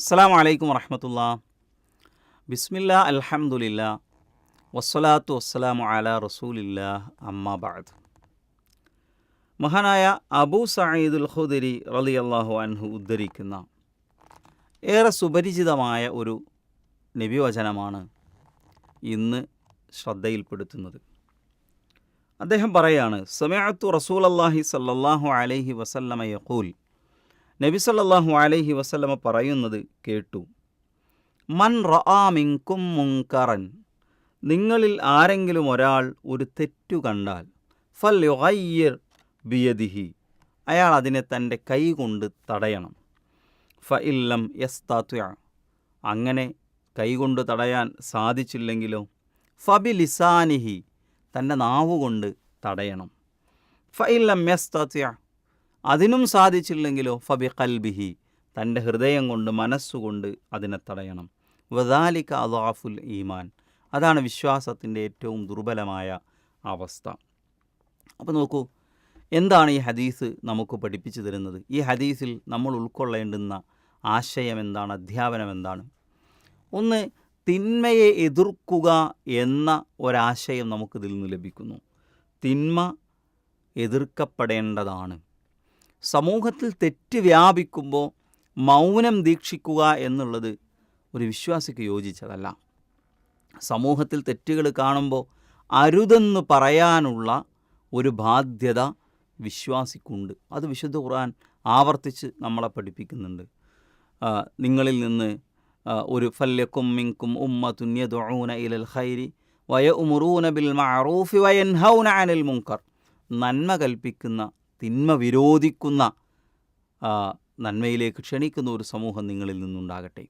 അസ്സലാമു അലൈക്കും വറഹ്മത്തുള്ളാ. ബിസ്മില്ലാ അൽഹംദുലില്ലാ വസ്സലാത്തു വസ്സലാമു അലാ റസൂലില്ലാ അമ്മാ ബഅദ്. മഹാനായ അബൂ സഈദുൽ ഖുദരി റളിയല്ലാഹു അൻഹു ഉദ്ധരിക്കുന്ന ഏറെ സുപരിചിതമായ ഒരു നബിവചനമാണ് ഇന്ന് ശ്രദ്ധയിൽപ്പെടുത്തുന്നത്. അദ്ദേഹം പറയാണ്, സമഅത്തു റസൂലല്ലാഹി സല്ലല്ലാഹു അലൈഹി വസല്ലമ യഖൂൽ, നബി സല്ലല്ലാഹു അലൈഹി വസല്ലമ പറയുന്നത് കേട്ടു. മൻ റആ മിൻകും മുൻകറൻ, നിങ്ങളിൽ ആരെങ്കിലും ഒരാൾ ഒരു തെറ്റു കണ്ടാൽ, ഫൽയുഗയ്യിർ ബിയദിഹി, അയാൾ അതിനെ തൻ്റെ കൈ കൊണ്ട് തടയണം. ഫഇല്ലം യസ്തത്വ, അങ്ങനെ കൈകൊണ്ട് തടയാൻ സാധിച്ചില്ലെങ്കിലോ, ഫബിലിസാനിഹി, തൻ്റെ നാവുകൊണ്ട് തടയണം. ഫഇല്ലം യസ്തത്വ, അതിനും സാധിച്ചില്ലെങ്കിലോ, ഫബി ഖൽബിഹി, തൻ്റെ ഹൃദയം കൊണ്ട് മനസ്സുകൊണ്ട് അതിനെ തടയണം. വദാലിക അദ്അഫുൽ ഈമാൻ, അതാണ് വിശ്വാസത്തിൻ്റെ ഏറ്റവും ദുർബലമായ അവസ്ഥ. അപ്പോൾ നോക്കൂ, എന്താണ് ഈ ഹദീസ് നമുക്ക് പഠിപ്പിച്ചു തരുന്നത്? ഈ ഹദീസിൽ നമ്മൾ ഉൾക്കൊള്ളേണ്ടുന്ന ആശയം എന്താണ്, അധ്യാപനം എന്താണ്? ഒന്ന്, തിന്മയെ എതിർക്കുക എന്ന ഒരാശയം നമുക്കിതിൽ നിന്ന് ലഭിക്കുന്നു. തിന്മ എതിർക്കപ്പെടേണ്ടതാണ്. സമൂഹത്തിൽ തെറ്റ് വ്യാപിക്കുമ്പോൾ മൗനം ദീക്ഷിക്കുക എന്നുള്ളത് ഒരു വിശ്വാസിക്ക് യോജിച്ചതല്ല. സമൂഹത്തിൽ തെറ്റുകൾ കാണുമ്പോൾ അരുതെന്ന് പറയാനുള്ള ഒരു ബാധ്യത വിശ്വാസിക്കുണ്ട്. അത് വിശുദ്ധ ഖുർആൻ ആവർത്തിച്ച് നമ്മളെ പഠിപ്പിക്കുന്നുണ്ട്. നിങ്ങളിൽ നിന്ന് ഒരു ഫല്യക്കും മിൻകും ഉമ്മത്തുൻ യദ്ഊന ഇലൽ ഖൈരി വയഉമുറൂന ബിൽ മഅറൂഫി വയൻഹൗന അനിൽ മുൻകർ, നന്മ കൽപ്പിക്കുന്ന, തിന്മ വിരോധിക്കുന്ന, നന്മയിലേക്ക് ക്ഷണിക്കുന്ന ഒരു സമൂഹം നിങ്ങളിൽ നിന്നുണ്ടാകട്ടെ.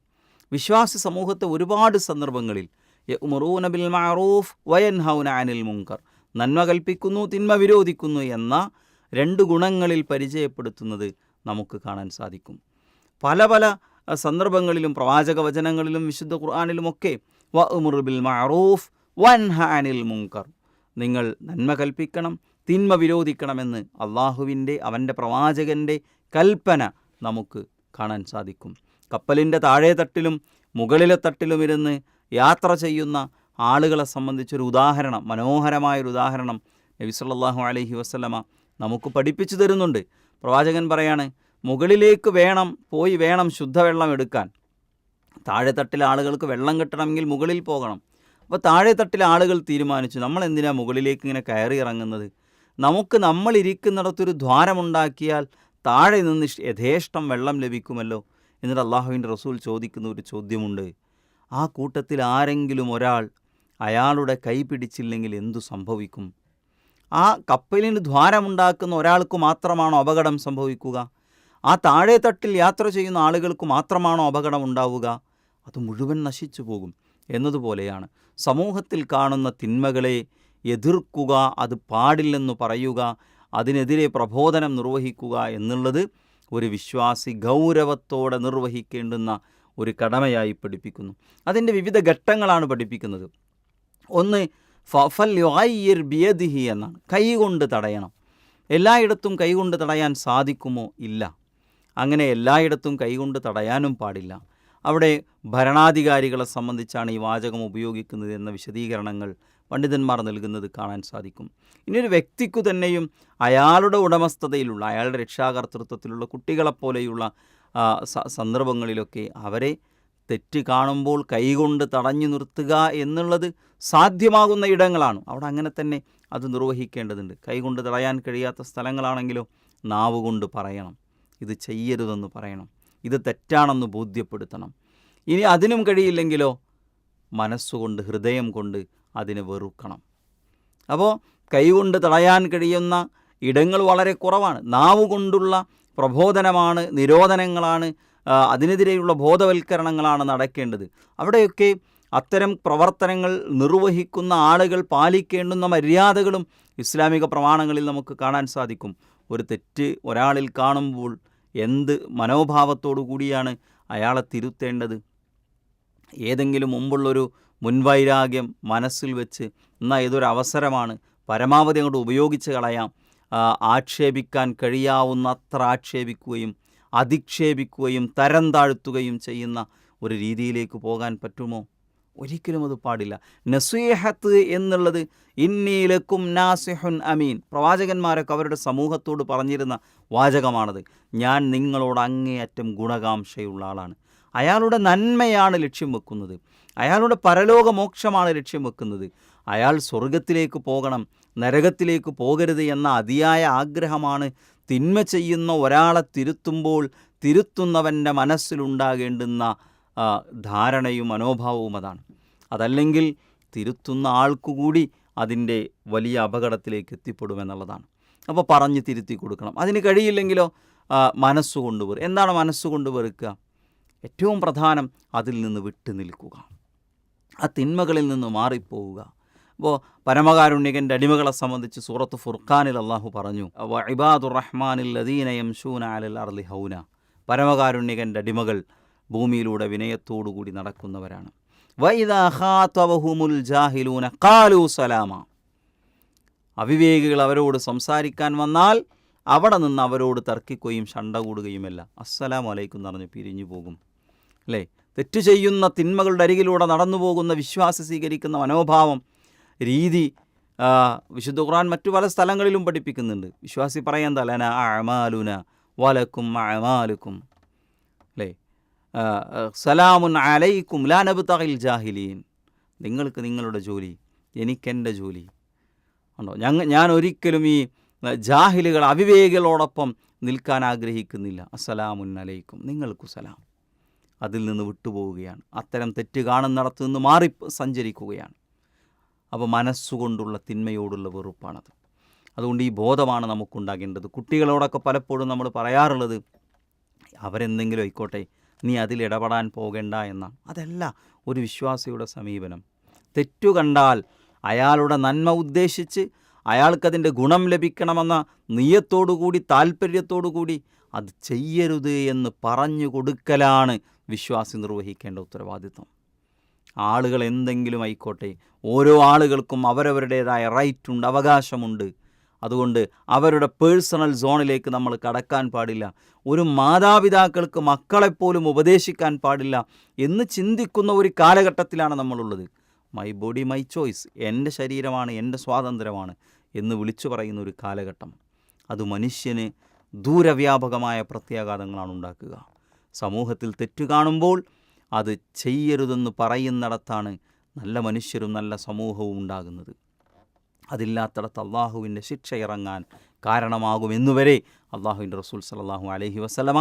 വിശ്വാസി സമൂഹത്തെ ഒരുപാട് സന്ദർഭങ്ങളിൽ യഉമുറൂന ബിൽ മഅറൂഫ് വയൻഹൗന അനിൽ മുൻകർ, നന്മ കൽപ്പിക്കുന്നു, തിന്മ വിരോധിക്കുന്നു എന്ന രണ്ട് ഗുണങ്ങളിൽ പരിചയപ്പെടുത്തുന്നത് നമുക്ക് കാണാൻ സാധിക്കും. പല പല സന്ദർഭങ്ങളിലും പ്രവാചക വചനങ്ങളിലും വിശുദ്ധ ഖുർആനിലുമൊക്കെ വഅ്മുർ ബിൽ മഅറൂഫ് വൻഹ അനിൽ മുൻകർ, നിങ്ങൾ നന്മ കൽപ്പിക്കണം, തിന്മ വിരോധിക്കണമെന്ന് അള്ളാഹുവിൻ്റെ, അവൻ്റെ പ്രവാചകൻ്റെ കൽപ്പന നമുക്ക് കാണാൻ സാധിക്കും. കപ്പലിൻ്റെ താഴെ തട്ടിലും മുകളിലെ തട്ടിലും ഇരുന്ന് യാത്ര ചെയ്യുന്ന ആളുകളെ സംബന്ധിച്ചൊരു ഉദാഹരണം, മനോഹരമായൊരു ഉദാഹരണം നബി സല്ലല്ലാഹു അലൈഹി വസല്ലമ നമുക്ക് പഠിപ്പിച്ചു തരുന്നുണ്ട്. പ്രവാചകൻ പറയാണ്, മുകളിലേക്ക് പോയി വേണം ശുദ്ധവെള്ളം എടുക്കാൻ. താഴെ തട്ടിലെ ആളുകൾക്ക് വെള്ളം കിട്ടണമെങ്കിൽ മുകളിൽ പോകണം. അപ്പോൾ താഴെ തട്ടിലെ ആളുകൾ തീരുമാനിച്ചു, നമ്മൾ എന്തിനാണ് മുകളിലേക്ക് ഇങ്ങനെ കയറി ഇറങ്ങുന്നത്? നമുക്ക് നമ്മളിരിക്കുന്നിടത്തൊരു ദ്വാരമുണ്ടാക്കിയാൽ താഴെ നിന്ന് യഥേഷ്ടം വെള്ളം ലഭിക്കുമല്ലോ. എന്നിട്ട് അള്ളാഹുവിൻ്റെ റസൂൽ ചോദിക്കുന്ന ഒരു ചോദ്യമുണ്ട്, ആ കൂട്ടത്തിൽ ആരെങ്കിലും ഒരാൾ അയാളുടെ കൈ പിടിച്ചില്ലെങ്കിൽ എന്തു സംഭവിക്കും? ആ കപ്പലിന് ദ്വാരമുണ്ടാക്കുന്ന ഒരാൾക്ക് മാത്രമാണോ അപകടം സംഭവിക്കുക? ആ താഴെ തട്ടിൽ യാത്ര ചെയ്യുന്ന ആളുകൾക്ക് മാത്രമാണോ അപകടം ഉണ്ടാവുക? അത് മുഴുവൻ നശിച്ചു പോകും. എന്നതുപോലെയാണ് സമൂഹത്തിൽ കാണുന്ന തിന്മകളെ എതിർക്കുക, അത് പാടില്ലെന്ന് പറയുക, അതിനെതിരെ പ്രബോധനം നിർവഹിക്കുക എന്നുള്ളത് ഒരു വിശ്വാസി ഗൗരവത്തോടെ നിർവഹിക്കേണ്ടുന്ന ഒരു കടമയായി പഠിപ്പിക്കുന്നു. അതിൻ്റെ വിവിധ ഘട്ടങ്ങളാണ് പഠിപ്പിക്കുന്നത്. ഒന്ന്, ഫൽയുഗയ്യിർ ബിയദിഹി എന്നാണ്, കൈകൊണ്ട് തടയണം. എല്ലായിടത്തും കൈകൊണ്ട് തടയാൻ സാധിക്കുമോ? ഇല്ല. അങ്ങനെ എല്ലായിടത്തും കൈകൊണ്ട് തടയാനും പാടില്ല. അവിടെ ഭരണാധികാരികളെ സംബന്ധിച്ചാണ് ഈ വാചകം ഉപയോഗിക്കുന്നത് എന്ന വിശദീകരണങ്ങൾ പണ്ഡിതന്മാർ നൽകുന്നത് കാണാൻ സാധിക്കും. ഇനിയൊരു വ്യക്തിക്കു തന്നെയും അയാളുടെ ഉടമസ്ഥതയിലുള്ള, അയാളുടെ രക്ഷാകർതൃത്വത്തിലുള്ള കുട്ടികളെപ്പോലെയുള്ള സന്ദർഭങ്ങളിലൊക്കെ അവരെ തെറ്റ് കാണുമ്പോൾ കൈകൊണ്ട് തടഞ്ഞു നിർത്തുക എന്നുള്ളത് സാധ്യമാകുന്ന ഇടങ്ങളാണ്. അവിടെ അങ്ങനെ തന്നെ അത് നിർവഹിക്കേണ്ടതുണ്ട്. കൈകൊണ്ട് തടയാൻ കഴിയാത്ത സ്ഥലങ്ങളാണെങ്കിലോ നാവുകൊണ്ട് പറയണം, ഇത് ചെയ്യരുതെന്ന് പറയണം, ഇത് തെറ്റാണെന്ന് ബോധ്യപ്പെടുത്തണം. ഇനി അതിനും കഴിയില്ലെങ്കിലോ മനസ്സുകൊണ്ട്, ഹൃദയം കൊണ്ട് അതിനെ വെറുക്കണം. അപ്പോൾ കൈകൊണ്ട് തടയാൻ കഴിയുന്ന ഇടങ്ങൾ വളരെ കുറവാണ്. നാവുകൊണ്ടുള്ള പ്രബോധനമാണ്, നിരോധനങ്ങളാണ്, അതിനെതിരെയുള്ള ബോധവൽക്കരണങ്ങളാണ് നടക്കേണ്ടത്. അവിടെയൊക്കെ അത്തരം പ്രവർത്തനങ്ങൾ നിർവഹിക്കുന്ന ആളുകൾ പാലിക്കേണ്ടുന്ന മര്യാദകളും ഇസ്ലാമിക പ്രമാണങ്ങളിൽ നമുക്ക് കാണാൻ സാധിക്കും. ഒരു തെറ്റ് ഒരാളിൽ കാണുമ്പോൾ എന്ത് മനോഭാവത്തോടു കൂടിയാണ് അയാളെ തിരുത്തേണ്ടത്? ഏതെങ്കിലും മുമ്പുള്ളൊരു മുൻവൈരാഗ്യം മനസ്സിൽ വെച്ച്, എന്നാൽ ഇതൊരു അവസരമാണ്, പരമാവധി അങ്ങോട്ട് ഉപയോഗിച്ച് കളയാം, ആക്ഷേപിക്കാൻ കഴിയാവുന്നത്ര ആക്ഷേപിക്കുകയും അധിക്ഷേപിക്കുകയും തരം താഴ്ത്തുകയും ചെയ്യുന്ന ഒരു രീതിയിലേക്ക് പോകാൻ പറ്റുമോ? ഒരിക്കലും അത് പാടില്ല. നസീഹത്ത് എന്നുള്ളത് ഇന്നീലക്കും നാസിഹുൻ അമീൻ, പ്രവാചകന്മാരൊക്കെ അവരുടെ സമൂഹത്തോട് പറഞ്ഞിരുന്ന വാചകമാണത്. ഞാൻ നിങ്ങളോട് അങ്ങേയറ്റം ഗുണകാംക്ഷയുള്ള ആളാണ്. അയാളുടെ നന്മയാണ് ലക്ഷ്യം വെക്കുന്നത്, അയാളുടെ പരലോക മോക്ഷമാണ് ലക്ഷ്യം വെക്കുന്നത്. അയാൾ സ്വർഗത്തിലേക്ക് പോകണം, നരകത്തിലേക്ക് പോകരുത് എന്ന അതിയായ ആഗ്രഹമാണ് തിന്മ ചെയ്യുന്ന ഒരാളെ തിരുത്തുമ്പോൾ തിരുത്തുന്നവൻ്റെ മനസ്സിലുണ്ടാകേണ്ടുന്ന ധാരണയും മനോഭാവവും അതാണ്. അതല്ലെങ്കിൽ തിരുത്തുന്ന ആൾക്കുകൂടി അതിൻ്റെ വലിയ അപകടത്തിലേക്ക് എത്തിപ്പെടുമെന്നുള്ളതാണ്. അപ്പോൾ പറഞ്ഞ് തിരുത്തി കൊടുക്കണം. അതിന് കഴിയില്ലെങ്കിലോ മനസ്സുകൊണ്ട് എന്താണ് മനസ്സുകൊണ്ട് വെറുക്കുക? ഏറ്റവും പ്രധാനം അതിൽ നിന്ന് വിട്ടു നിൽക്കുക, ആ തിന്മകളിൽ നിന്ന് മാറിപ്പോവുക. അപ്പോൾ പരമകാരുണ്യകൻ്റെ അടിമകളെ സംബന്ധിച്ച് സൂറത്ത് ഫുർഖാനിൽ അള്ളാഹു പറഞ്ഞു, ഇബാദുർ റഹ്മാനിൽ ലദീന യംശൂന അലൽ അർളി ഹൗന, പരമകാരുണ്യകൻ്റെ അടിമകൾ ഭൂമിയിലൂടെ വിനയത്തോടുകൂടി നടക്കുന്നവരാണ്. വഇദാ ഖാതബഹുമുൽ ജാഹിലൂന ഖാലൂ സലാമ, അവിവേകികൾ അവരോട് സംസാരിക്കാൻ വന്നാൽ അവിടെ നിന്ന് അവരോട് തർക്കിക്കുകയും ശണ്ട കൂടുകയുമല്ല, അസ്സലാമു അലൈക്കും എന്ന് പറഞ്ഞ് പിരിഞ്ഞു പോകും. അല്ലേ? തെറ്റ് ചെയ്യുന്ന തിന്മകളുടെ അരികിലൂടെ നടന്നു പോകുന്ന വിശ്വാസി സ്വീകരിക്കുന്ന മനോഭാവം, രീതി വിശുദ്ധ ഖുർആൻ മറ്റു പല സ്ഥലങ്ങളിലും പഠിപ്പിക്കുന്നുണ്ട്. വിശ്വാസി പറയാൻ തലന അഅമാലുന വലക്കും അഅമാലുക്കും, അല്ലേ? സലാമുൻ അലൈക്കും ലാ നബ്തഗിൽ ജാഹിലീൻ, നിങ്ങൾക്ക് നിങ്ങളുടെ ജോലി, എനിക്കെൻ്റെ ജോലി. ഉണ്ടോ? ഞാൻ ഒരിക്കലും ഈ ജാഹിലുകൾ അവിവേകികളോടൊപ്പം നിൽക്കാൻ ആഗ്രഹിക്കുന്നില്ല. അസ്സലാമുൻ അലൈക്കും, നിങ്ങൾക്കു സലാം. അതിൽ നിന്ന് വിട്ടുപോവുകയാണ്, അത്തരം തെറ്റ് കാണുന്നിടത്ത് നിന്ന് മാറി സഞ്ചരിക്കുകയാണ്. അപ്പോൾ മനസ്സുകൊണ്ടുള്ള തിന്മയോടുള്ള വെറുപ്പാണത്. അതുകൊണ്ട് ഈ ബോധമാണ് നമുക്കുണ്ടാകേണ്ടത്. കുട്ടികളോടൊക്കെ പലപ്പോഴും നമ്മൾ പറയാറുള്ളത്, അവരെന്തെങ്കിലും ആയിക്കോട്ടെ, നീ അതിലിടപെടാൻ പോകേണ്ട എന്നാണ്. അതല്ല ഒരു വിശ്വാസിയുടെ സമീപനം. തെറ്റു കണ്ടാൽ അയാളുടെ നന്മ ഉദ്ദേശിച്ച് അയാൾക്കതിൻ്റെ ഗുണം ലഭിക്കണമെന്ന നിയത്തോടുകൂടി താല്പര്യത്തോടുകൂടി അത് ചെയ്യരുത് എന്ന് പറഞ്ഞു കൊടുക്കലാണ് വിശ്വാസി നിർവഹിക്കേണ്ട ഉത്തരവാദിത്വം. ആളുകൾ എന്തെങ്കിലും ആയിക്കോട്ടെ, ഓരോ ആളുകൾക്കും അവരവരുടേതായ റൈറ്റുണ്ട്, അവകാശമുണ്ട്. അതുകൊണ്ട് അവരുടെ പേഴ്സണൽ സോണിലേക്ക് നമ്മൾ കടക്കാൻ പാടില്ല. ഒരു മാതാപിതാക്കൾക്ക് മക്കളെപ്പോലും ഉപദേശിക്കാൻ പാടില്ല എന്ന് ചിന്തിക്കുന്ന ഒരു കാലഘട്ടത്തിലാണ് നമ്മളുള്ളത്. മൈ ബോഡി മൈ ചോയ്സ്, എൻ്റെ ശരീരമാണ്, എൻ്റെ സ്വാതന്ത്ര്യമാണ് എന്ന് വിളിച്ചു പറയുന്ന ഒരു കാലഘട്ടം. അത് മനുഷ്യന് ദൂരവ്യാപകമായ പ്രത്യാഘാതങ്ങളാണ് ഉണ്ടാക്കുക. സമൂഹത്തിൽ തെറ്റ് കാണുമ്പോൾ അത് ചെയ്യരുതെന്ന് പറയുന്നിടത്താണ് നല്ല മനുഷ്യരും നല്ല സമൂഹവും ഉണ്ടാകുന്നത്. അതില്ലാത്തിടത്ത് അള്ളാഹുവിൻ്റെ ശിക്ഷ ഇറങ്ങാൻ കാരണമാകുമെന്നുവരെ അള്ളാഹുവിൻ്റെ റസൂൽ സല്ലല്ലാഹു അലൈഹി വസല്ലമ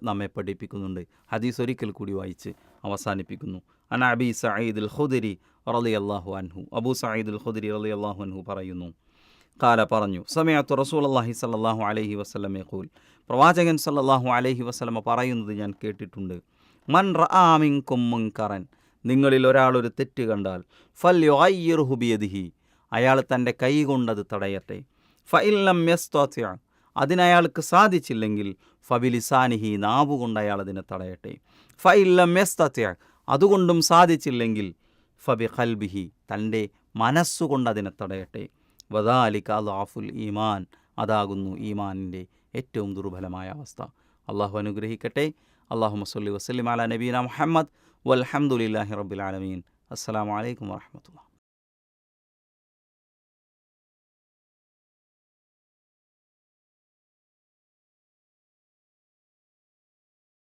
നമ്മെ പഠിപ്പിക്കുന്നുണ്ട്. ഹദീസ് ഒരിക്കൽ കൂടി വായിച്ച് അവസാനിപ്പിക്കുന്നു. അൻ അബീ സഈദുൽ ഖുദരി റളിയല്ലാഹു അൻഹു, അബൂ സഈദുൽ ഖുദരി റളിയല്ലാഹു അൻഹു പറയുന്നു, ഖാല പറഞ്ഞു, സമയത്തു റസൂലുള്ളാഹി സല്ലല്ലാഹു അലൈഹി വസല്ലം യഖൂൽ, പ്രവാചകൻ സല്ലല്ലാഹു അലൈഹി വസല്ലമ പറയുന്നത് ഞാൻ കേട്ടിട്ടുണ്ട്. മൻ റആ മിൻകും മുൻകറൻ, നിങ്ങളിൽ ഒരാളൊരു തെറ്റ് കണ്ടാൽ ഫൽയുഗയ്യിർഹു ബിയദിഹി, അയാൾ തൻ്റെ കൈ കൊണ്ടത് തടയട്ടെ. ഫഇൻ ലം യസ്തതി, അതിനയാൾക്ക് സാധിച്ചില്ലെങ്കിൽ ഫബിലിസാനിഹി, നാവുകൊണ്ട് അയാൾ അതിനെ തടയട്ടെ. ഫഇൻ ലം യസ്തതി, അതുകൊണ്ടും സാധിച്ചില്ലെങ്കിൽ ഫബി ഖൽബിഹി, തൻ്റെ മനസ്സുകൊണ്ട് അതിനെ തടയട്ടെ. വദാലിക അദ്അഫുൽ ഈമാൻ, അതാകുന്നു ഈമാനിൻ്റെ ഏറ്റവും ദുർബലമായ അവസ്ഥ. അള്ളാഹു അനുഗ്രഹിക്കട്ടെ. അല്ലാഹുമ്മ സ്വല്ലി വസല്ലിം അലാ നബീന മുഹമ്മദ് വൽഹംദുലില്ലാഹി റബ്ബിൽ ആലമീൻ. അസ്സലാമു അലൈക്കും വറഹ്മത്തുള്ളാഹി.